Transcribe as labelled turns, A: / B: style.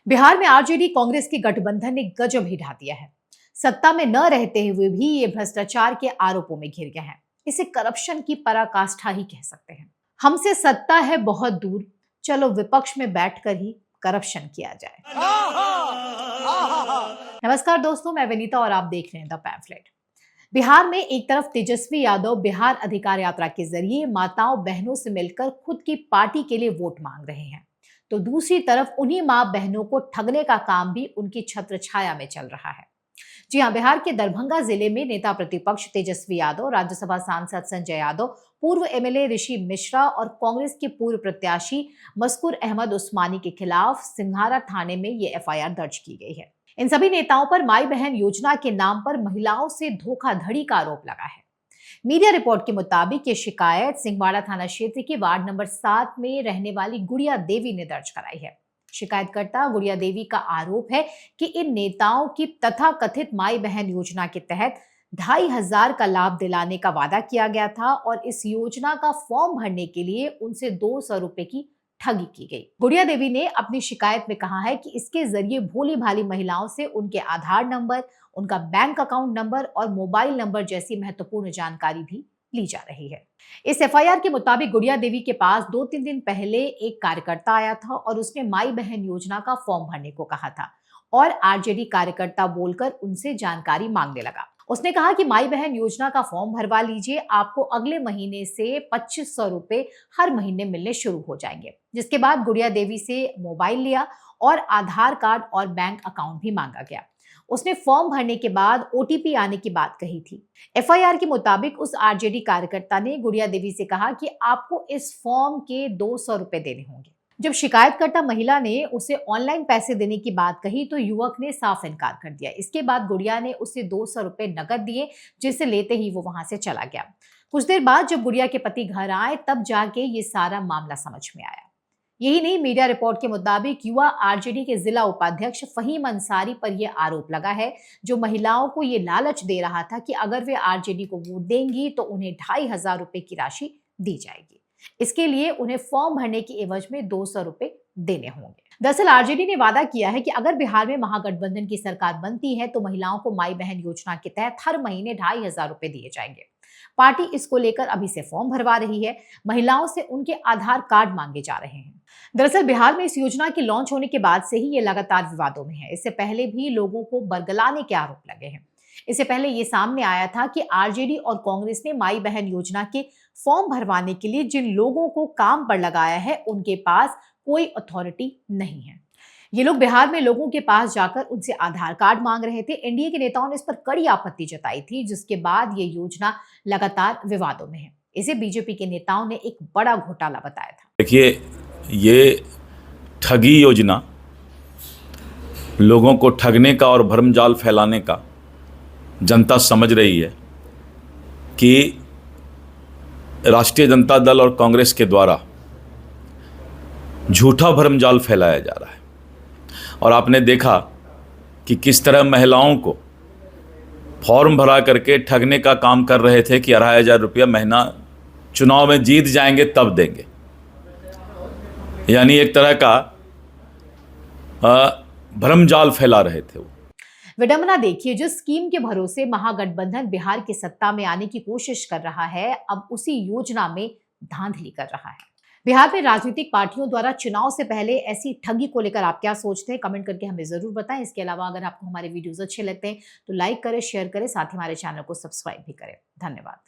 A: बिहार में आरजेडी कांग्रेस के गठबंधन ने गजब ही ढा दिया है। सत्ता में न रहते हुए भी ये भ्रष्टाचार के आरोपों में घिर गए हैं। इसे करप्शन की पराकाष्ठा ही कह सकते हैं। हमसे सत्ता है बहुत दूर, चलो विपक्ष में बैठकर ही करप्शन किया जाए। नमस्कार दोस्तों, मैं विनीता और आप देख रहे हैं द पैम्फलेट। बिहार में एक तरफ तेजस्वी यादव बिहार अधिकार यात्रा के जरिए माताओं बहनों से मिलकर खुद की पार्टी के लिए वोट मांग रहे हैं, तो दूसरी तरफ उन्हीं मां बहनों को ठगने का काम भी उनकी छत्र छाया में चल रहा है। जी हां, बिहार के दरभंगा जिले में नेता प्रतिपक्ष तेजस्वी यादव, राज्यसभा सांसद संजय यादव, पूर्व एमएलए ऋषि मिश्रा और कांग्रेस के पूर्व प्रत्याशी मस्कुर अहमद उस्मानी के खिलाफ सिंघारा थाने में ये एफआईआर दर्ज की गई है। इन सभी नेताओं पर माई बहन योजना के नाम पर महिलाओं से धोखाधड़ी का आरोप लगा है। मीडिया रिपोर्ट के मुताबिक ये शिकायत सिंहवाड़ा थाना क्षेत्र के वार्ड नंबर 7 में रहने वाली गुड़िया देवी ने दर्ज कराई है। शिकायतकर्ता गुड़िया देवी का आरोप है कि इन नेताओं की तथाकथित माई बहन योजना के तहत 2,500 का लाभ दिलाने का वादा किया गया था और इस योजना का फॉर्म भरने के लिए उनसे 200 रुपए की ठगी की गई। गुड़िया देवी ने अपनी शिकायत में कहा है कि इसके जरिए भोली भाली महिलाओं से उनके आधार नंबर, उनका बैंक अकाउंट नंबर और मोबाइल नंबर जैसी महत्वपूर्ण जानकारी भी ली जा रही है। इस एफआईआर के मुताबिक गुड़िया देवी के पास 2-3 दिन पहले एक कार्यकर्ता आया था और उसने माई बहन योजना का फॉर्म भरने को कहा था और आरजेडी कार्यकर्ता बोलकर उनसे जानकारी मांगने लगा। उसने कहा कि माई बहन योजना का फॉर्म भरवा लीजिए, आपको अगले महीने से 2,500 रुपए हर महीने मिलने शुरू हो जाएंगे। जिसके बाद गुड़िया देवी से मोबाइल लिया और आधार कार्ड और बैंक अकाउंट भी मांगा गया। उसने फॉर्म भरने के बाद ओटीपी आने की बात कही थी। एफआईआर के मुताबिक उस आरजेडी कार्यकर्ता ने गुड़िया देवी से कहा कि आपको इस फॉर्म के 200 रुपए देने होंगे। जब शिकायतकर्ता महिला ने उसे ऑनलाइन पैसे देने की बात कही तो युवक ने साफ इनकार कर दिया। इसके बाद गुड़िया ने उसे 200 रुपए नकद दिए, जिसे लेते ही वो वहां से चला गया। कुछ देर बाद जब गुड़िया के पति घर आए तब जाके ये सारा मामला समझ में आया। यही नहीं, मीडिया रिपोर्ट के मुताबिक युवा आरजेडी के जिला उपाध्यक्ष फहीम अंसारी पर यह आरोप लगा है, जो महिलाओं को ये लालच दे रहा था कि अगर वे आरजेडी को वोट देंगी तो उन्हें 2,500 रुपए की राशि दी जाएगी। इसके लिए उन्हें फॉर्म भरने की एवज में 200 रुपए देने होंगे। दरअसल आरजेडी ने वादा किया है कि अगर बिहार में महागठबंधन की सरकार बनती है तो महिलाओं को माई बहन योजना के तहत हर महीने 2,500 रुपए दिए जाएंगे। पार्टी इसको लेकर अभी से फॉर्म भरवा रही है। महिलाओं से उनके आधार कार्ड मांगे जा रहे हैं। दरअसल बिहार में इस योजना की लॉन्च होने के बाद से ही ये लगातार विवादों में है। इससे पहले भी लोगों को बरगलाने के आरोप लगे हैं। इससे पहले ये सामने आया था कि आरजेडी और कांग्रेस ने माई बहन योजना के फॉर्म भरवाने के लिए जिन लोगों को काम पर लगाया है उनके पास कोई अथॉरिटी नहीं है। ये लोग बिहार में लोगों के पास जाकर उनसे आधार कार्ड मांग रहे थे। एनडीए के नेताओं ने इस पर कड़ी आपत्ति जताई थी, जिसके बाद ये योजना लगातार विवादों में है। इसे बीजेपी के नेताओं ने एक बड़ा घोटाला बताया था।
B: देखिए, ये ठगी योजना लोगों को ठगने का और भ्रमजाल फैलाने का जनता समझ रही है कि राष्ट्रीय जनता दल और कांग्रेस के द्वारा झूठा भ्रमजाल फैलाया जा रहा है। और आपने देखा कि किस तरह महिलाओं को फॉर्म भरा करके ठगने का काम कर रहे थे कि 2,500 रुपया महीना चुनाव में जीत जाएंगे तब देंगे। यानी एक तरह का भ्रमजाल फैला रहे थे वो।
A: विडंबना देखिए, जिस स्कीम के भरोसे महागठबंधन बिहार की सत्ता में आने की कोशिश कर रहा है, अब उसी योजना में धांधली कर रहा है। बिहार में राजनीतिक पार्टियों द्वारा चुनाव से पहले ऐसी ठगी को लेकर आप क्या सोचते हैं? कमेंट करके हमें जरूर बताएं। इसके अलावा अगर आपको हमारे वीडियोस अच्छे लगते हैं तो लाइक करें, शेयर करें, साथ ही हमारे चैनल को सब्सक्राइब भी करें। धन्यवाद।